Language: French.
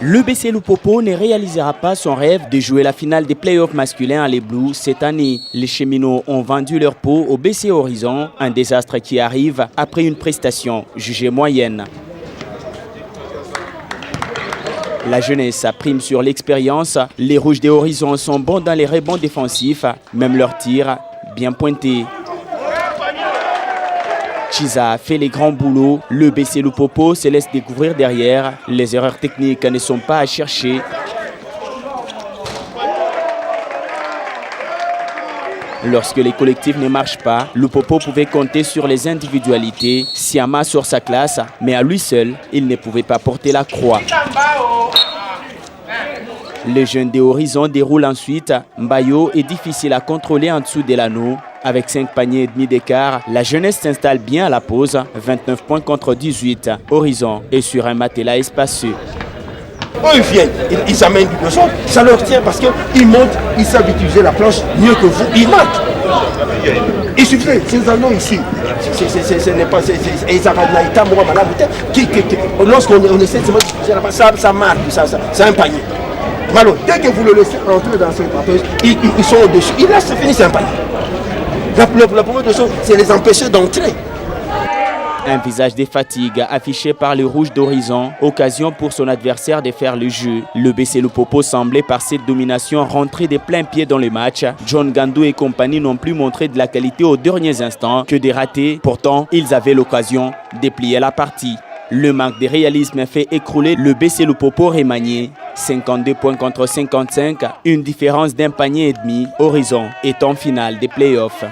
Le BC Lupopo ne réalisera pas son rêve de jouer la finale des playoffs masculins à les Blues cette année. Les cheminots ont vendu leur peau au BC Horizon, un désastre qui arrive après une prestation jugée moyenne. La jeunesse prime sur l'expérience. Les Rouges des Horizons sont bons dans les rebonds défensifs, même leur tir bien pointé. Chiza fait les grands boulots, le BC Lupopo se laisse découvrir derrière. Les erreurs techniques ne sont pas à chercher. Lorsque les collectifs ne marchent pas, Lupopo pouvait compter sur les individualités. Siama sur sa classe, mais à lui seul, il ne pouvait pas porter la croix. Les jeunes des Horizons déroulent ensuite. Mbayo est difficile à contrôler en dessous de l'anneau. Avec 5 paniers et demi d'écart, la jeunesse s'installe bien à la pause. 29 points contre 18. Horizon est sur un matelas espacieux. Eux, ils viennent, ils amènent du leçon, ça leur tient parce qu'ils montent, ils savent utiliser la planche mieux que vous, ils marquent. Il suffit, ces anneaux ici, ce n'est pas, lorsqu'on essaie de se utiliser la planche, ça marque, c'est un panier. Alors, dès que vous le laissez rentrer dans cette batteuse, ils sont au-dessus, ils laissent finir, c'est un panier. La première chose, c'est les empêcher d'entrer. Un visage de fatigue affiché par le Rouge d'Horizon, occasion pour son adversaire de faire le jeu. Le BC Lupopo semblait par cette domination rentrer de plein pied dans le match. John Gandou et compagnie n'ont plus montré de la qualité aux derniers instants que des ratés. Pourtant, ils avaient l'occasion de plier la partie. Le manque de réalisme fait écrouler le BC Lupopo remanié. 52 points contre 55, une différence d'un panier et demi. Horizon est en finale des playoffs.